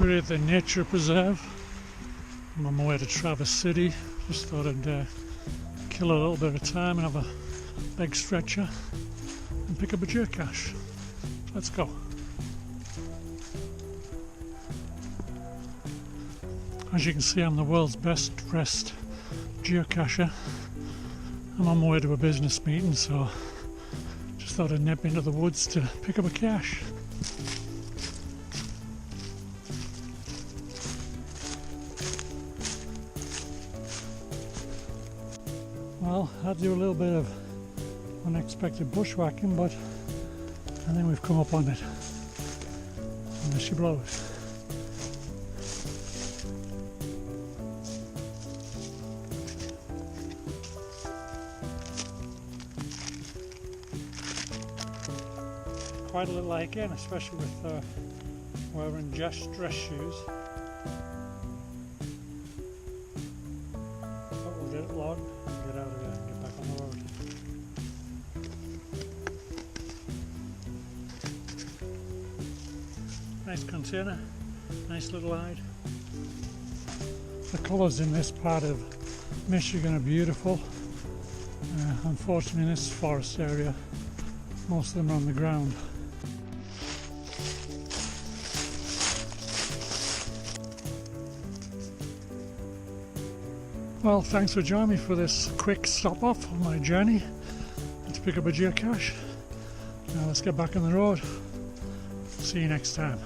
We're at the Nature Preserve. I'm on my way to Traverse City. Just thought I'd kill a little bit of time and have a leg stretcher and pick up a geocache. Let's go. As you can see, I'm the world's best dressed geocacher. I'm on my way to a business meeting, so just thought I'd nip into the woods to pick up a cache. Well, I do a little bit of unexpected bushwhacking, but I think we've come up on it. And there she blows. Quite a little hike in, especially with wearing just dress shoes. But we'll get it logged and get out of here and get back on the road. Nice container, nice little hide. The colours in this part of Michigan are beautiful. Unfortunately, in this forest area, most of them are on the ground. Well, thanks for joining me for this quick stop off on my journey to pick up a geocache. Now let's get back on the road. See you next time.